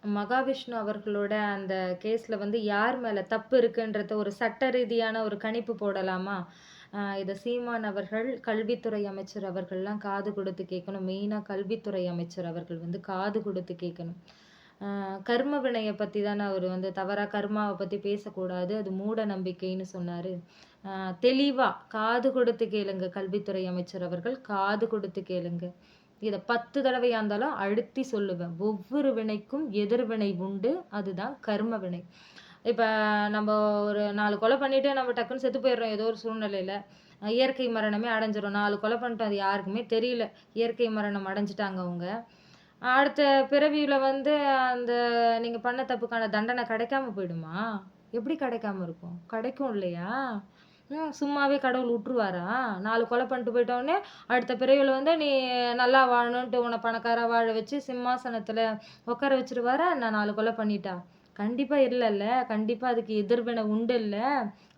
மகாவிஷ்ணு அவர்களோட அந்த கேஸ்ல வந்து யார் மேல தப்பு இருக்குன்றத ஒரு சட்ட ரீதியான ஒரு கணிப்பு போடலாமா? இத சீமான் அவர்கள், கல்வித்துறை அமைச்சர் அவர்கள்லாம் காது குடுத்து கேட்கணும். மெயினா கல்வித்துறை அமைச்சர் அவர்கள் வந்து காது குடுத்து கேட்கணும். அ கர்ம வினைய பத்தி தானே அவரு வந்து தவறா கர்மாவ பத்தி பேசக்கூடாது. அது மூட நம்பிக்கைன்னு சொன்னாரு. அ தெளிவா காது கொடுத்து கேளுங்க கல்வித்துறை அமைச்சர் அவர்கள். காது கொடுத்து கேளுங்க. இத 10 தடவையா இருந்தாலும் அழுத்தி சொல்லுவேன். ஒவ்வொரு வினைக்கும் எதிர்வினை உண்டு. அதுதான் கர்ம வினை. இப்ப நம்ப ஒரு 4 கொலை பண்ணிட்டு நம்ம டக்குன்னு செத்து போயிடுறோம் ஏதோ ஒரு சூழ்நிலையில. இயற்கை மரணமே அடைஞ்சிரும். 4 கொலை பண்ணிட்டோம். அது யாருக்குமே தெரியல. இயற்கை மரணம் அடைஞ்சுட்டாங்க அவங்க. அடுத்த பிறவியில வந்து அந்த நீங்க பண்ண தப்புக்கான தண்டனை கிடைக்காம போயிடுமா? எப்படி கிடைக்காம இருக்கும்? கிடைக்கும் இல்லையா? சும்மாவே கடவுள் உட்டுருவாரா? 4 கொலை பண்ணிட்டு போயிட்டோனே, அடுத்த பிறவில வந்து நீ நல்லா வாழணுன்ட்டு உன்ன பணக்காரா வாழ வச்சு சிம்மாசனத்துல உட்கார வச்சுருவாரா என்ன 4 கொலை பண்ணிட்டா? கண்டிப்பா இல்லல்ல. கண்டிப்பா அதுக்கு எதிர்வினை உண்டுல்ல.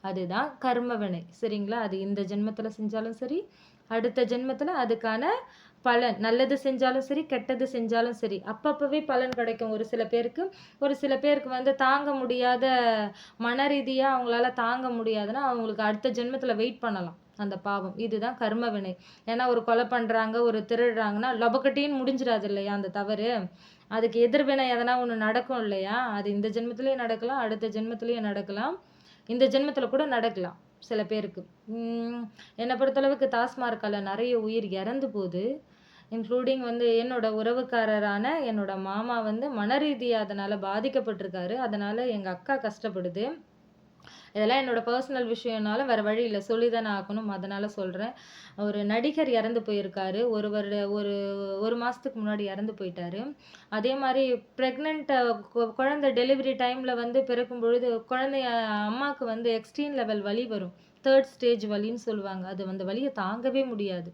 அதுதான் கர்ம வினை. சரிங்களா? அது இந்த ஜென்மத்துல செஞ்சாலும் சரி, அடுத்த ஜென்மத்துல அதுக்கான பலன். நல்லது செஞ்சாலும் சரி, கெட்டது செஞ்சாலும் சரி. அப்பப்பவே பலன் கிடைக்கும் ஒரு சில பேருக்கு. ஒரு சில பேருக்கு வந்து தாங்க முடியாத மன ரீதியா அவங்களால தாங்க முடியாதுன்னா, அவங்களுக்கு அடுத்த ஜென்மத்துல வெயிட் பண்ணலாம். அந்த பாவம். இதுதான் கர்ம வினை. ஏன்னா ஒரு கொலை பண்றாங்க, ஒரு திருடுறாங்கன்னா, லபக்கட்டின்னு முடிஞ்சிராது இல்லையா அந்த தவறு? அதுக்கு எதிர்வினை எதனா ஒண்ணு நடக்கும் இல்லையா? அது இந்த ஜென்மத்திலயும் நடக்கலாம், அடுத்த ஜென்மத்திலயும் நடக்கலாம். இந்த ஜென்மத்தில கூட நடக்கலாம் சில பேருக்கு. என்ன பொறுத்தளவுக்கு டாஸ்மார்க்கால நெறைய உயிர் இறந்து போது. இன்க்ளூடிங் வந்து என்னோட உறவுக்காரரான என்னோட மாமா வந்து மனரீதியா அதனால பாதிக்கப்பட்டிருக்காரு. அதனால எங்க அக்கா கஷ்டப்படுது. இதெல்லாம் என்னோட பர்சனல் விஷயம்னால வேற வழி இல்ல. சொல்லி தானே ஆகணும். அதனால சொல்றேன். ஒரு நடிகர் இறந்து போயிருக்காரு. ஒரு 1 மாசத்துக்கு முன்னாடி இறந்து போயிட்டாரு. அதே மாரி பிரெக்னன்ட் குழந்தை டெலிவரி டைம்ல வந்து பிறக்கும் பொழுது குழந்தைய அம்மாக்கு வந்து எக்ஸ்ட்ரீம் லெவல் வலி வரும். 3 ஸ்டேஜ் வலின்னு சொல்லுவாங்க. அது அந்த வலிய தாங்கவே முடியாது.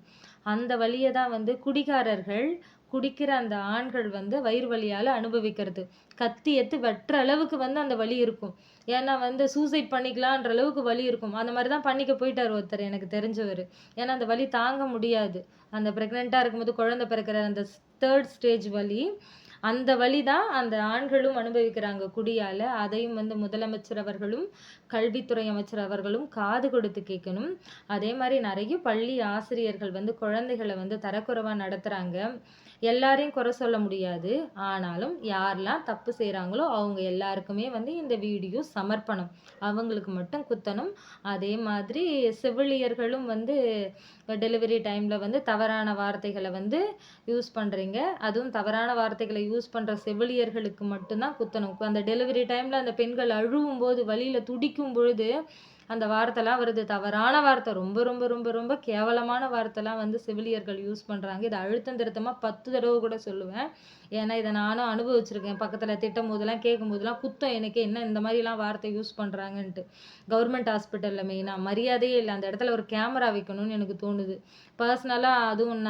அந்த வலிய தான் வந்து குடிகாரர்கள், குடிக்கிற அந்த ஆண்கள் வந்து வயிறு வலியால அனுபவிக்கிறது. கத்தி எடுத்து வெட்டுற அளவுக்கு வந்து அந்த வலி இருக்கும். ஏன்னா வந்து சூசைட் பண்ணிக்கலான்ற அளவுக்கு வலி இருக்கும். அந்த மாரி தான் பண்ணிக்க போயிட்டாரு ஒருத்தர் எனக்கு தெரிஞ்சவரு. ஏன்னா அந்த வலி தாங்க முடியாது. அந்த பிரெக்னன்ட்டா இருக்கும்போது குழந்தை பிறக்கிற அந்த 3 ஸ்டேஜ் வலி. அந்த வலி தான் அந்த ஆண்களும் அனுபவிக்கிறாங்க குடியால. அதையும் வந்து முதலமைச்சர் அவர்களும், கல்வித்துறை அமைச்சர் அவர்களும் காது கொடுத்து கேட்கணும். அதே மாரி நெறைய பள்ளி ஆசிரியர்கள் வந்து குழந்தைகள வந்து தரக்குறைவா நடத்துறாங்க. எல்லாரையும் குறை சொல்ல முடியாது. ஆனாலும் யாரெல்லாம் தப்பு செய்றாங்களோ, அவங்க எல்லாருக்குமே வந்து இந்த வீடியோ சமர்ப்பணம். அவங்களுக்கு மட்டும் குத்தணும். அதே மாதிரி செவிலியர்களும் வந்து டெலிவரி டைம்ல வந்து தவறான வார்த்தைகள வந்து யூஸ் பண்றீங்க. அதுவும் தவறான வார்த்தைகள யூஸ் பண்ற செவிலியர்களுக்கு மட்டும் தான் குத்தணும். அந்த டெலிவரி டைம்ல அந்த பெண்கள் அழுவும்போது, வலியில துடிக்கும் பொழுது, அந்த வார்த்தைலாம் வருது. தவறான வார்த்தை. ரொம்ப, ரொம்ப, ரொம்ப, ரொம்ப கேவலமான வார்த்தைலாம் வந்து செவிலியர்கள் யூஸ் பண்றாங்க. இத அழுத்தம் திருத்தமா 10 தடவ கூட சொல்லுவேன். ஏன்னா, இத நானும் அனுபவிச்சிருக்கேன். பக்கத்துல திட்டும்போதெல்லாம், கேட்கும்போதெல்லாம் குத்தம் எனக்கே. என்ன இந்த மாரிலாம் வார்த்தை யூஸ் பண்றாங்கன்ட்டு. கவர்மெண்ட் ஹாஸ்பிட்டல்ல மெயினா. மரியாதையே இல்ல. அந்த இடத்துல ஒரு கேமரா வைக்கணும்னு எனக்கு தோணுது. பர்சனலா அதுவும்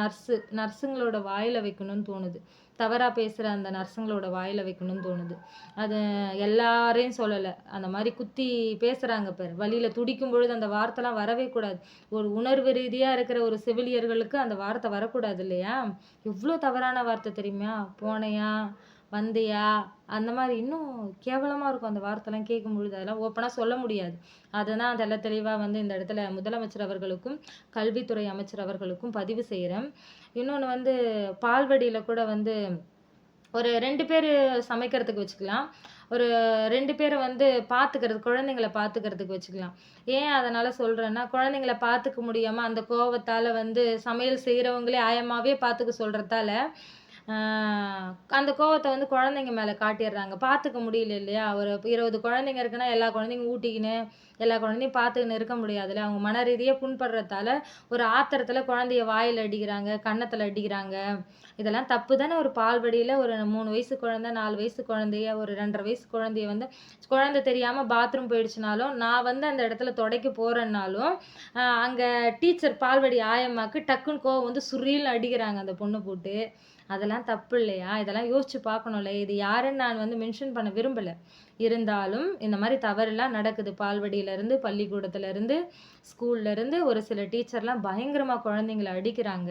நர்ஸுங்களோட வாயில வைக்கணும்னு தோணுது. தவறா பேசுற அந்த நர்ஸுங்களோட வாயில வைக்கணும்னு தோணுது. அது எல்லாரையும் சொல்லல. அந்த மாரி குத்தி பேசுறாங்க பாரு. வலியில துடிக்கும் பொழுது அந்த வார்த்தைலாம் வரவே கூடாது. ஒரு உணர்வு ரீதியா இருக்கிற ஒரு செவிலியர்களுக்கு அந்த வார்த்தை வரக்கூடாது இல்லையா? எவ்ளோ தவறான வார்த்தை தெரியுமா? போனையா? வந்தியா? அந்த மாரி இன்னும் கேவலமா இருக்கும் அந்த வார்த்தைலாம் கேட்கும்பொழுது. அதெல்லாம் ஓப்பனா சொல்ல முடியாது. அததான் தெள்ள தெளிவா வந்து இந்த இடத்துல முதலமைச்சர் அவர்களுக்கும், கல்வித்துறை அமைச்சர் அவர்களுக்கும் பதிவு செய்றேன். இன்னொன்னு வந்து பால்வாடியில கூட வந்து ஒரு 2 பேரு சமைக்கிறதுக்கு வச்சுக்கலாம். ஒரு 2 பேர வந்து குழந்தைங்கள பார்த்துக்கிறதுக்கு வச்சுக்கலாம். ஏன் அதனால சொல்றேன்னா, குழந்தைங்கள பார்த்துக்க முடியாம அந்த கோவத்தால வந்து சமையல் செய்றவங்களே ஆயம்மாவே பார்த்துக்க சொல்றதால, ஆ அந்த கோவத்த வந்து குழந்தைங்க மேல காட்டிர்றாங்க. பார்த்துக்க முடியல இல்லையா? ஒரு 20 குழந்தைங்க இருக்குன்னா, எல்லா குழந்தையும் ஊட்டிக்கின்னு, எல்லா குழந்தையும் பார்த்துக்கின்னு இருக்க முடியாதுல்ல. அவங்க மன ரீதியா புண்படுறதால, ஒரு ஆத்திரத்துல குழந்தைய வாயில அடிக்கிறாங்க, கன்னத்துல அடிக்கிறாங்க. இதெல்லாம் தப்பு தானே ஒரு பால்வாடியில ஒரு 3 வயசு குழந்தை, 4 வயசு குழந்தைய, ஒரு 2 1/2 வயசு குழந்தைய வந்து குழந்தை தெரியாம பாத்ரூம் போயிடுச்சுனாலும், நான் வந்து அந்த இடத்துல துடைக்க போறேன்னாலும், அங்க டீச்சர் பால்வாடி ஆயம்மாக்கு டக்குன்னு கோவம் வந்து சுரீல்னு அடிக்கிறாங்க அந்த பொண்ண போட்டு. அதெல்லாம் தப்பு இல்லையா? இதெல்லாம் யோசிச்சு பார்க்கணும்ல. இது யாருன்னு நான் வந்து மென்ஷன் பண்ண விரும்பல. இருந்தாலும் இந்த மாரி தவறுலாம் நடக்குது. பால்வாடியிலருந்து, பள்ளிக்கூடத்துலருந்து, ஸ்கூல்லருந்து ஒரு சில டீச்சர்லாம் பயங்கரமா குழந்தைங்கள அடிக்கிறாங்க.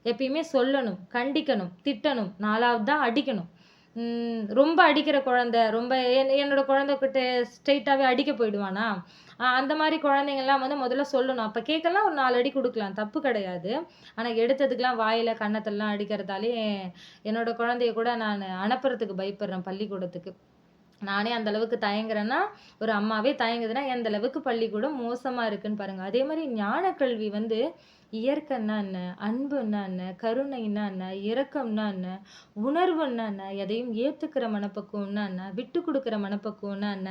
எப்பயுமே சொல்லணும், கண்டிக்கணும், திட்டணும். 4வது தான் அடிக்கணும். ரொம்ப அடிக்கிற குழந்தை, ரொம்ப என்னோட குழந்தைகிட்ட ஸ்ட்ரெய்ட்டாவே அடிக்க போயிடுவானா? அந்த மாரி குழந்தைங்கலாம் வந்து முதல்ல சொல்லணும். அப்ப கேட்கலனா ஒரு 4 அடி குடுக்கலாம். தப்பு கிடையாது. ஆனா எடுத்ததுக்கெல்லாம் வாயில, கன்னத்துலலாம் அடிக்கிறதாலே, என்னோட குழந்தைய கூட நானு அனுப்புறதுக்கு பயப்படுறேன் பள்ளிக்கூடத்துக்கு. நானே அந்த அளவுக்கு தயங்குறேன்னா, ஒரு அம்மாவே தயங்குதுன்னா, எந்த அளவுக்கு பள்ளிக்கூடம் மோசமா இருக்குன்னு பாருங்க. அதே மாரி ஞான கல்வி வந்து இயற்கைன்னா என்ன? அன்புன்னா என்ன? கருணைன்னா என்ன? இரக்கம்னா என்ன? உணர்வுன்னா என்ன? எதையும் ஏத்துக்கிற மனப்பக்குவம்னா என்ன? விட்டுக் குடுக்குற மனப்பக்குவம்னா என்ன?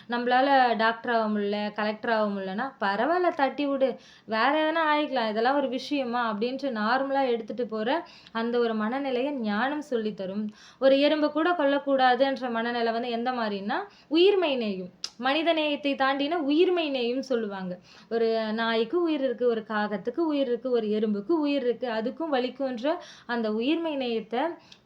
நம்பளால டாக்டர் ஆக முடியல, கலெக்டர் ஆக முடியலன்னா, பரவால்ல தட்டி விடு. வேற எதனா ஆயிக்கலாம். இதெல்லாம் ஒரு விஷயமா? அப்படின்ட்டு நார்மலா எடுத்துட்டு போற அந்த ஒரு மனநிலைய ஞானம் சொல்லி தரும். ஒரு எறும்ப கூட கொல்லக்கூடாதுன்ற மனநிலை வந்து எந்த மாரின்னா, உயிர்மை நேயம். மனித நேயத்தை தாண்டின உயிர்மை நேயம்னு சொல்லுவாங்க. ஒரு நாய்க்கு உயிர் இருக்கு, ஒரு காகத்துக்கு உயிர் இருக்கு, ஒரு எறும்புக்கு உயிர் இருக்கு. அதுக்கும் வலிக்குன்ற அந்த உயிர்மை நேயத்த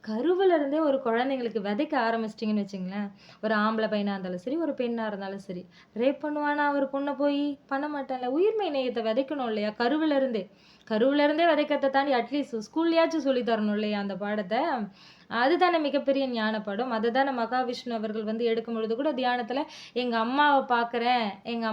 கருவுல இருந்தே ஒரு குழந்தைங்களுக்கு விதைக்க ஆரம்பிச்சிட்டீங்கன்னு வச்சுங்களேன், ஒரு ஆம்பள பையனா இருந்தாலும் சரி, ஒரு பெண்ணா இருந்தாலும் சரி. ரேப் பண்ணுவானா ஒரு பொண்ண போயி? பண்ண மாட்டான்ல. உயிர்மை நேயத்த விதைக்கணும் இல்லையா? கருவுல இருந்தே. கருவுல இருந்தே விதைக்கிறத தாண்டி அட்லீஸ்ட் ஸ்கூல்லயாச்சும் சொல்லி தரணும் இல்லையா அந்த பாடத்த? அதுதானே மிகப்பெரிய ஞான பாடம். அததானே மகாவிஷ்ணு அவர்கள் வந்து எடுக்கும்பொழுது கூட தியானத்துல, எங்க அம்மாவ பார்க்குறேன், எங்க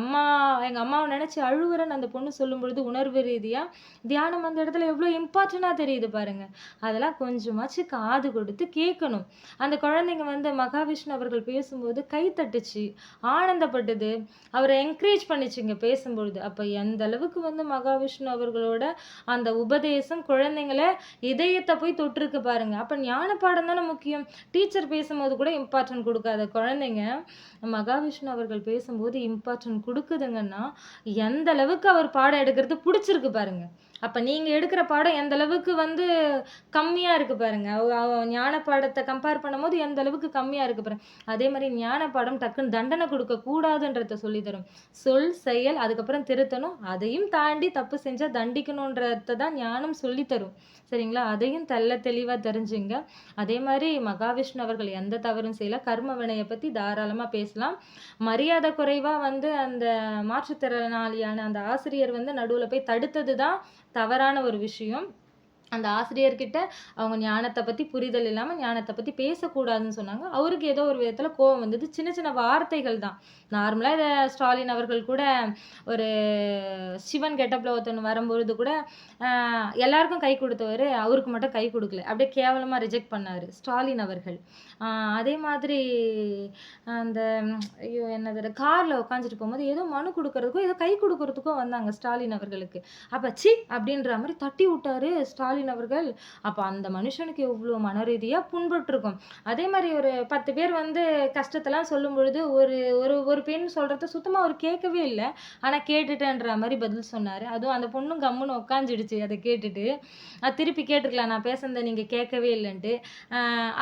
அம்மாவ நெனச்சு அழுவுறேன்னு அந்த பொண்ணு சொல்லும்பொழுது, உணர்வு ரீதியா தியானம் அந்த இடத்துல எவ்ளோ இம்பார்ட்டன்ட்டா தெரியுது பாருங்க. அதெல்லாம் கொஞ்சமாச்சு காது கொடுத்து கேட்கணும். அந்த குழந்தைங்க வந்து மகாவிஷ்ணு அவர்கள் பேசும்போது கை தட்டுச்சு, ஆனந்தப்பட்டது, அவர என்கரேஜ் பண்ணுச்சுங்க பேசும்பொழுது. அப்ப எந்த அளவுக்கு வந்து மகாவிஷ்ணு அவர்களோட அந்த உபதேசம் குழந்தைங்கள இதயத்த போய் தொட்டிருக்கு பாருங்க. அப்ப ஞான பாடம் தானே முக்கியம். டீச்சர் பேசும்போது கூட இம்பார்ட்டன்ட் குடுக்காத குழந்தைங்க, மகாவிஷ்ணு அவர்கள் பேசும்போது இம்பார்ட்டன்ட் குடுக்குதுங்கன்னா, எந்த அளவுக்கு அவர் பாடம் எடுக்கிறது புடிச்சிருக்கு பாருங்க. அப்ப நீங்க எடுக்கிற பாடம் எந்த அளவுக்கு வந்து கம்மியா இருக்கு பாருங்க. ஞான பாடத்த கம்பேர் பண்ணும்போது எந்த அளவுக்கு கம்மியா இருக்கு பாருங்க. அதே மாரி ஞான பாடம் டக்குன்னு தண்டனை குடுக்க கூடாதுன்றத சொல்லி தரும். சொல், செயல் அதுக்கப்புறம் திருத்தணும். அதையும் தாண்டி தப்பு செஞ்சா தண்டிக்கணுன்றத தான் ஞானம் சொல்லி தரும். சரிங்களா? அதையும் தெளிவா தெரிஞ்சுங்க. அதே மாரி மகாவிஷ்ணு அவர்கள் எந்த தவறும் செய்யல. கர்ம வினைய பத்தி தாராளமா பேசலாம். மரியாதை குறைவா வந்து அந்த மாற்றுத்திறனாளியான அந்த ஆசிரியர் வந்து நடுவுல போய் தடுத்தது தான் தவறான ஒரு விஷயம். அந்த ஆசிரியர்கிட்ட அவங்க ஞானத்த பத்தி புரிதல் இல்லாம ஞானத்த பத்தி பேசக்கூடாதுன்னு சொன்னாங்க. அவருக்கு ஏதோ ஒரு விதத்துல கோவம் வந்தது. சின்ன சின்ன வார்த்தைகள் தான். நார்மலா இத ஸ்டாலின் அவர்கள் கூட ஒரு சிவன் கெட்டப்ல ஒருத்தன் வரும்பொழுது கூட, அ எல்லாருக்கும் கை குடுத்தவரு, அவருக்கு மட்டும் கை குடுக்கல. அப்படியே கேவலமா ரிஜெக்ட் பண்ணாரு. ஸ்டாலின் அவர்கள். அ அதே மாதிரி அந்த ஐயோ! என்னது கார்ல உட்காந்துட்டு போம்போது ஏதோ மனு குடுக்குறதுக்கோ, ஏதோ கை குடுக்குறதுக்கோ வந்தாங்க ஸ்டாலின் அவர்களுக்கு. அப்ப ச்சீ! அப்படின்ற மாரி தட்டி விட்டாரு ஸ்டாலின் அவர்கள். அப்ப அந்த மனுஷனுக்கு எவ்ளோ மனரீதியா புண்பட்டுருக்கும். அதே மாரி ஒரு 10 பேர் வந்து கஷ்டத்தெல்லாம் சொல்லும்பொழுது, ஒரு ஒரு ஒரு பெண் சொல்றத சுத்தமா அவரு கேட்கவே இல்ல. ஆனா கேட்டுட்டேன்ற மாரி பதில் சொன்னாரு. அதுவும் அந்த பொண்ணும் கம்முனு உட்காந்துடுச்சு அத கேட்டுட்டு. திருப்பி கேட்டுருக்கலாம் நான் பேசுனத நீங்க கேட்கவே இல்லன்ட்டு.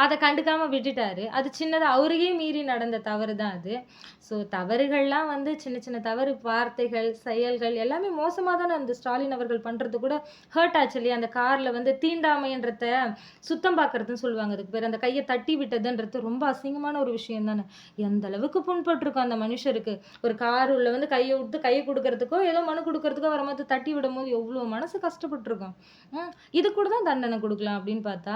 அத கண்டுக்காம விட்டுட்டாரு. அது சின்னதா அவரையே மீறி நடந்த தவறு தான் அது. ஸோ தவறுகள்லாம் வந்து சின்ன சின்ன தவறு வார்த்தைகள், செயல்கள் எல்லாமே மோசமா தானே அந்த ஸ்டாலின் அவர்கள் பண்றது கூட ஹர்ட் ஆச்சு இல்லையா? அந்த கார்ல வந்து தீண்டாமைன்றத சுத்தம் பார்க்கறதுன்னு சொல்லுவாங்க அதுக்கு பேரு. அந்த கைய தட்டி விட்டதுன்றது ரொம்ப அசிங்கமான ஒரு விஷயம் தானே. எந்த அளவுக்கு புண்பட்டுருக்கும் அந்த மனுஷருக்கு. ஒரு கார் உள்ள வந்து கைய விட்டு கைய குடுக்குறதுக்கோ, ஏதோ மனு குடுக்குறதுக்கோ வரும்போது தட்டி விடும்போது எவ்ளோ மனசு கஷ்டப்பட்டுருக்கும். ம். இது கூட தான் தண்டனை குடுக்கலாம் அப்படின்னு பார்த்தா,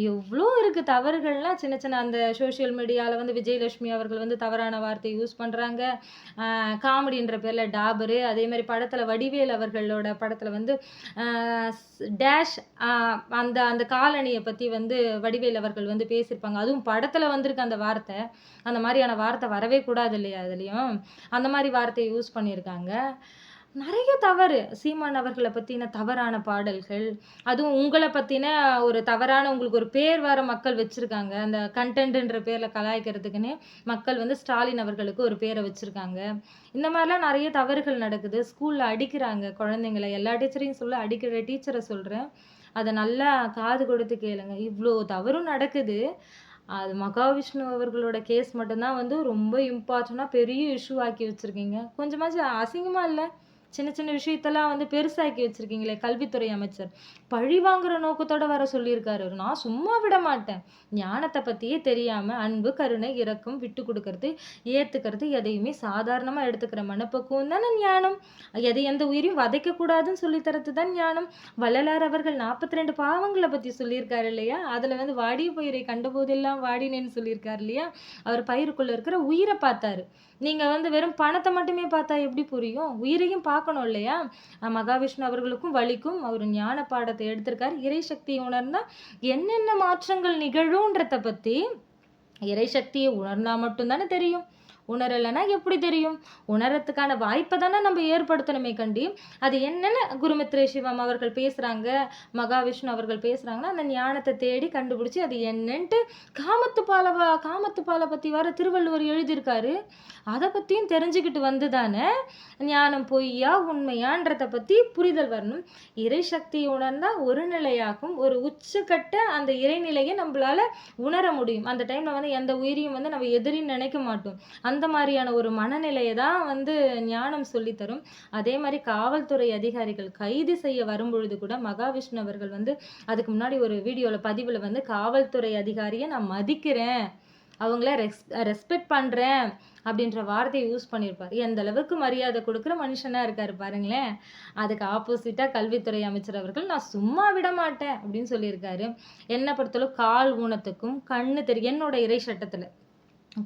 எவ்ளோ இருக்கு தவறுகள்லாம் சின்ன சின்ன அந்த சோசியல் மீடியால வந்து விஜயலட்சுமி அவர்கள் வந்து தவறான வார்த்தை யூஸ் பண்றாங்க. காமெடின்ற பேர்ல டாபரு, அதே மாரி படத்துல வடிவேல் அவர்களோட படத்துல வந்து அ டேஷ் அ அந்த அந்த காலணிய பத்தி வந்து வடிவேல் அவர்கள் வந்து பேசியிருப்பாங்க. அதுவும் படத்துல வந்திருக்கு அந்த வார்த்தை. அந்த மாரியான வார்த்தை வரவே கூடாது இல்லையா அதுலயும். அந்த மாரி வார்த்தைய யூஸ் பண்ணியிருக்காங்க. நெறைய தவறு. சீமான் அவர்கள பத்தின தவறான பாடல்கள். அதுவும் உங்கள பத்தின ஒரு தவறான உங்களுக்கு ஒரு பேர் வேற மக்கள் வச்சிருக்காங்க. அந்த கன்டென்ட்ன்ற பேர்ல கலாய்க்கிறதுக்குன்னே மக்கள் வந்து ஸ்டாலின் அவர்களுக்கு ஒரு பேர வச்சிருக்காங்க. இந்த மாரிலாம் நெறைய தவறுகள் நடக்குது. ஸ்கூல்ல அடிக்கிறாங்க குழந்தைங்கள. எல்லா டீச்சரையும் சொல்ல அடிக்கிற டீச்சர சொல்றேன். அத நல்லா காது கொடுத்து கேளுங்க. இவ்ளோ தவறும் நடக்குது. அது மகாவிஷ்ணு அவர்களோட கேஸ் மட்டும் தான் வந்து ரொம்ப இம்பார்ட்டன்ட்டா பெரிய இஷ்யூ ஆக்கி வச்சிருக்கீங்க. கொஞ்சமாச்சும் அசிங்கமா இல்ல? சின்ன சின்ன விஷயத்தெல்லாம் வந்து பெருசாக்கி வச்சிருக்கீங்களே கல்வித்துறை அமைச்சர். பழி வாங்குற நோக்கத்தோட வர சொல்லியிருக்காரு அவரு. நான் சும்மா விட மாட்டேன். ஞானத்த பத்தியே தெரியாம அன்பு, கருணை, இரக்கம், விட்டு குடுக்கறது, ஏத்துக்கிறது, எதையுமே சாதாரணமா எடுத்துக்கிற மனப்பக்குவம் தானே ஞானம். எந்த உயிரையும் வதைக்க கூடாதுன்னு சொல்லி தர்றது தான் ஞானம். வள்ளலார் அவர்கள் 42 பாவங்கள பத்தி சொல்லியிருக்காரு இல்லையா? அதுல வந்து வாடிய பயிரை கண்டபோதெல்லாம் வாடினேன்னு சொல்லியிருக்காரு இல்லையா? அவர் பயிருக்குள்ள இருக்கிற உயிர பார்த்தாரு. நீங்க வந்து வெறும் பணத்த மட்டுமே பார்த்தா எப்படி புரியும்? உயிரையும் பார்க்கணும் இல்லையா? மகாவிஷ்ணு அவர்களுக்கும் வலிக்கும். அவரு ஞான பாடத்த எடுத்திருக்காரு. இறை சக்திய உணர்ந்தா என்னென்ன மாற்றங்கள் நிகழும்ன்றத பத்தி இறை சக்திய உணர்ந்தா மட்டும் தானே தெரியும். உணரலைன்னா எப்படி தெரியும்? உணரத்துக்கான வாய்ப்பை தானே நம்ம ஏற்படுத்தணுமே கண்டி. அது என்னன்னு குருமித்ரே சிவம் அவர்கள் பேசுறாங்க, மகாவிஷ்ணு அவர்கள் பேசுறாங்கன்னா, அந்த ஞானத்தை தேடி கண்டுபிடிச்சு அது என்னன்ட்டு காமத்துப்பாலை பத்தி வேற திருவள்ளுவர் எழுதியிருக்காரு. அதை பத்தியும் தெரிஞ்சுக்கிட்டு வந்து தானே ஞானம் பொய்யா உண்மையான்றத பத்தி புரிதல் வரணும். இறை சக்தியை உணர்ந்தா ஒரு நிலையாகும். ஒரு உச்சக்கட்ட அந்த இறைநிலையை நம்மளால உணர முடியும். அந்த டைம்ல வந்து எந்த உயிரையும் வந்து நம்ம எதிரின்னு நினைக்க மாட்டோம். அந்த மாதிரியான ஒரு மனநிலையை தான் வந்து ஞானம் சொல்லித்தரும். அதே மாதிரி காவல்துறை அதிகாரிகள் கைது செய்ய வரும்பொழுது கூட மகாவிஷ்ணு அவர்கள் வந்து அதுக்கு முன்னாடி ஒரு பதிவுல வந்து காவல்துறை அதிகாரியை நான் மதிக்கிறேன், அவங்கள ரெஸ்பெக்ட் பண்றேன் அப்படின்ற வார்த்தையை யூஸ் பண்ணியிருப்பார். எந்த அளவுக்கு மரியாதை கொடுக்குற மனுஷனா இருக்காரு பாருங்களேன். அதுக்கு ஆப்போசிட்டா கல்வித்துறை அமைச்சர் அவர்கள் நான் சும்மா விட மாட்டேன் அப்படின்னு சொல்லியிருக்காரு. என்ன பொறுத்தளவு கால் ஊனத்துக்கும் கண்ணு தெரியும் என்னோட இறை சட்டத்துல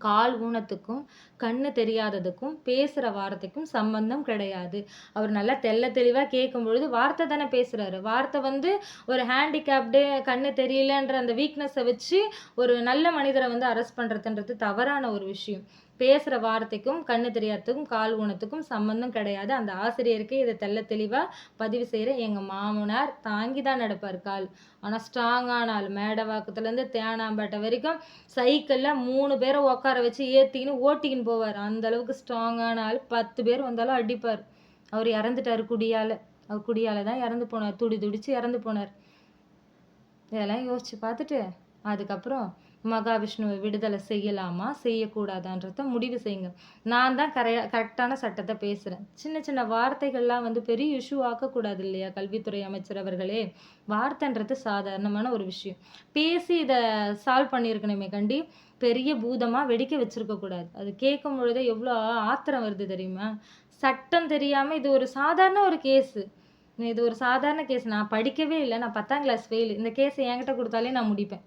கால் ஊனத்துக்கும் கண்ணு தெரியாததுக்கும் பேசுற வார்த்தைக்கும் சம்பந்தம் கிடையாது. அவர் நல்லா தெளிவா கேட்கும் பொழுது வார்த்தை தானே பேசுறாரு. வார்த்தை வந்து ஒரு ஹேண்டிகேப்டு கண்ணு தெரியலன்ற அந்த வீக்னஸை வச்சு ஒரு நல்ல மனிதரை வந்து அரெஸ்ட் பண்றதுன்றது தவறான ஒரு விஷயம். பேசுற வார்த்தைக்கும் கண்ணு தெரியாததுக்கும் கால் ஊனத்துக்கும் சம்பந்தம் கிடையாது. அந்த ஆசிரியருக்கு இதை தெளிவா பதிவு செய்யறேன். எங்க மாமனார் தாங்கி தான் நடப்பார் கால். ஆனா ஸ்ட்ராங்கான ஆள். மேடவாக்கத்துல இருந்து தேனாம்பேட்டை வரைக்கும் சைக்கிள்ல 3 பேரை உட்கார வச்சு ஏத்திக்கின்னு ஓட்டிக்கின்னு போவார். அந்த அளவுக்கு ஸ்ட்ராங்கான ஆள். 10 பேர் வந்தாலும் அடிப்பார். அவர் இறந்துட்டாரு குடியால. அவர் குடியால தான் இறந்து போனார். துடிச்சு இறந்து போனார். இதெல்லாம் யோசிச்சு பார்த்துட்டு அதுக்கப்புறம் மகாவிஷ்ணுவை விடுதலை செய்யலாமா செய்யக்கூடாதான்றத முடிவு செய்யுங்க. நான் தான் கரெக்டான சட்டத்தை பேசுறேன். சின்ன சின்ன வார்த்தைகள்லாம் வந்து பெரிய இஷ்யூ ஆக்கக்கூடாது இல்லையா கல்வித்துறை அமைச்சர் அவர்களே? வார்த்தைன்றது சாதாரணமான ஒரு விஷயம். பேசி இதை சால்வ் பண்ணியிருக்கணுமே கண்டி. பெரிய பூதமா வெடிக்க வச்சிருக்க கூடாது. அது கேட்கும் பொழுதே எவ்வளோ ஆத்திரம் வருது தெரியுமா? சட்டம் தெரியாம இது ஒரு சாதாரண ஒரு கேஸு. இது ஒரு சாதாரண கேஸ். நான் படிக்கவே இல்லை. நான் 10ஆம் கிளாஸ் ஃபெயில். இந்த கேஸை என்கிட்ட கொடுத்தாலே நான் முடிப்பேன்.